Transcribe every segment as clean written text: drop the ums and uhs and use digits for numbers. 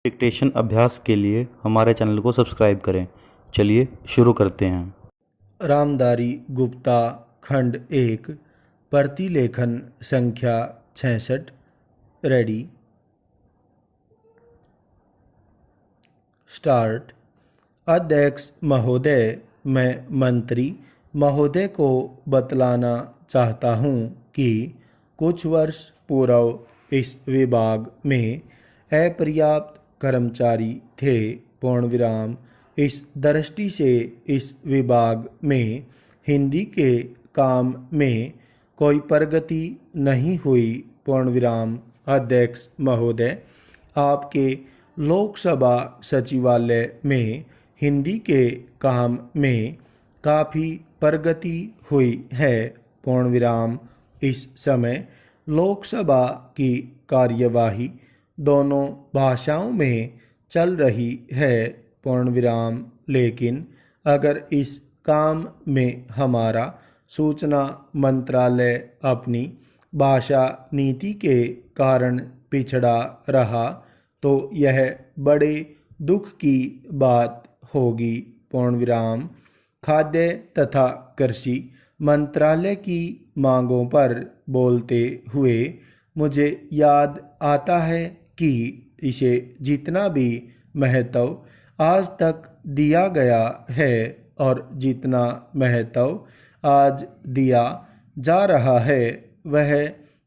Dictation अभ्यास के लिए हमारे चैनल को सब्सक्राइब करें। चलिए शुरू करते हैं। रामधारी गुप्ता खंड 1 प्रतिलेखन संख्या 66। Ready start. अध्यक्ष महोदय, मैं मंत्री महोदय को बतलाना चाहता हूँ कि कुछ वर्ष पूर्व इस विभाग में अपर्याप्त कर्मचारी थे। पूर्ण विराम। इस दृष्टि से इस विभाग में हिंदी के काम में कोई प्रगति नहीं हुई। पूर्ण विराम। अध्यक्ष महोदय, आपके लोकसभा सचिवालय में हिंदी के काम में काफ़ी प्रगति हुई है। पूर्ण विराम। इस समय लोकसभा की कार्यवाही दोनों भाषाओं में चल रही है। पूर्ण विराम। लेकिन अगर इस काम में हमारा सूचना मंत्रालय अपनी भाषा नीति के कारण पिछड़ा रहा तो यह बड़े दुख की बात होगी। पूर्ण विराम। खाद्य तथा कृषि मंत्रालय की मांगों पर बोलते हुए मुझे याद आता है कि इसे जितना भी महत्व आज तक दिया गया है और जितना महत्व आज दिया जा रहा है वह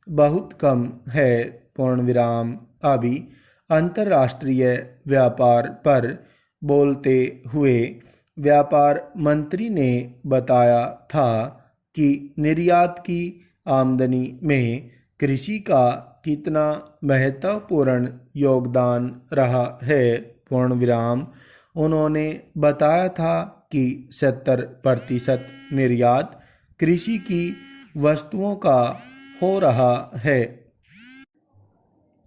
बहुत कम है। पूर्ण विराम। अभी अंतर्राष्ट्रीय व्यापार पर बोलते हुए व्यापार मंत्री ने बताया था कि निर्यात की आमदनी में कृषि का कितना महत्वपूर्ण योगदान रहा है। पूर्ण विराम। उन्होंने बताया था कि 70% निर्यात कृषि की वस्तुओं का हो रहा है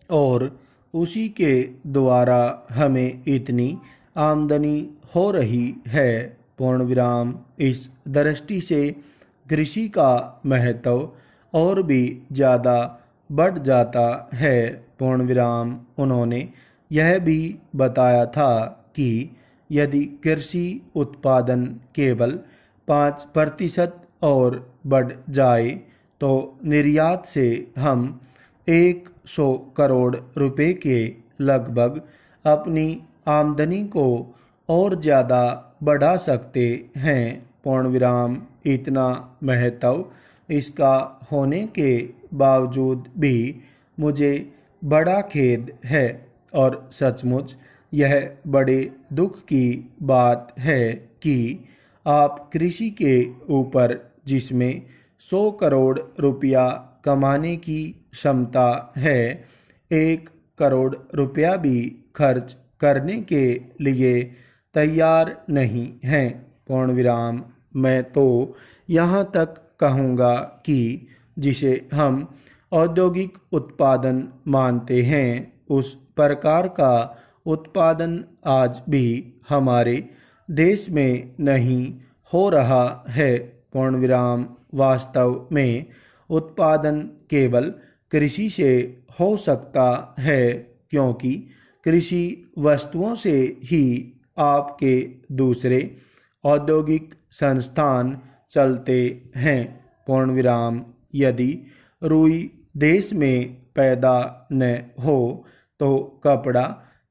और उसी के द्वारा हमें इतनी आमदनी हो रही है। पूर्ण विराम। इस दृष्टि से कृषि का महत्व और भी ज़्यादा बढ़ जाता है। पूर्ण विराम। उन्होंने यह भी बताया था कि यदि कृषि उत्पादन केवल 5% और बढ़ जाए तो निर्यात से हम 100 करोड़ रुपए के लगभग अपनी आमदनी को और ज़्यादा बढ़ा सकते हैं। पूर्ण विराम। इतना महत्व इसका होने के बावजूद भी मुझे बड़ा खेद है और सचमुच यह बड़े दुख की बात है कि आप कृषि के ऊपर जिसमें 100 करोड़ रुपया कमाने की क्षमता है 1 करोड़ रुपया भी खर्च करने के लिए तैयार नहीं हैं। पूर्ण विराम। मैं तो यहाँ तक कहूँगा कि जिसे हम औद्योगिक उत्पादन मानते हैं उस प्रकार का उत्पादन आज भी हमारे देश में नहीं हो रहा है। पूर्ण विराम। वास्तव में उत्पादन केवल कृषि से हो सकता है क्योंकि कृषि वस्तुओं से ही आपके दूसरे औद्योगिक संस्थान चलते हैं। पूर्ण विराम। यदि रुई देश में पैदा न हो तो कपड़ा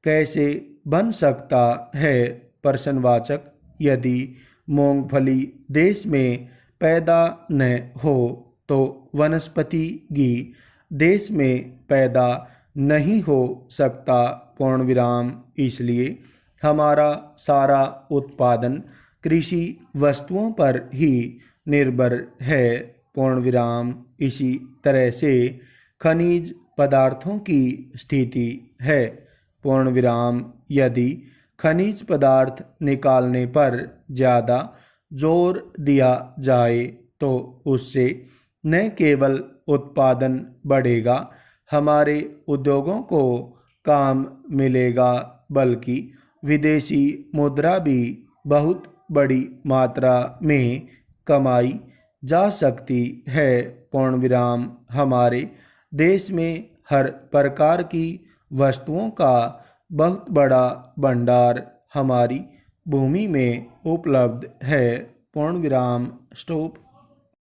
कैसे बन सकता है। प्रश्नवाचक। यदि मूंगफली देश में पैदा न हो तो वनस्पति घी देश में पैदा नहीं हो सकता। पूर्ण विराम। इसलिए हमारा सारा उत्पादन कृषि वस्तुओं पर ही निर्भर है। पूर्ण विराम। इसी तरह से खनिज पदार्थों की स्थिति है। पूर्ण विराम। यदि खनिज पदार्थ निकालने पर ज़्यादा जोर दिया जाए तो उससे न केवल उत्पादन बढ़ेगा, हमारे उद्योगों को काम मिलेगा, बल्कि विदेशी मुद्रा भी बहुत बड़ी मात्रा में कमाई जा सकती है। पूर्ण विराम। हमारे देश में हर प्रकार की वस्तुओं का बहुत बड़ा भंडार हमारी भूमि में उपलब्ध है। पूर्ण विराम। स्टॉप।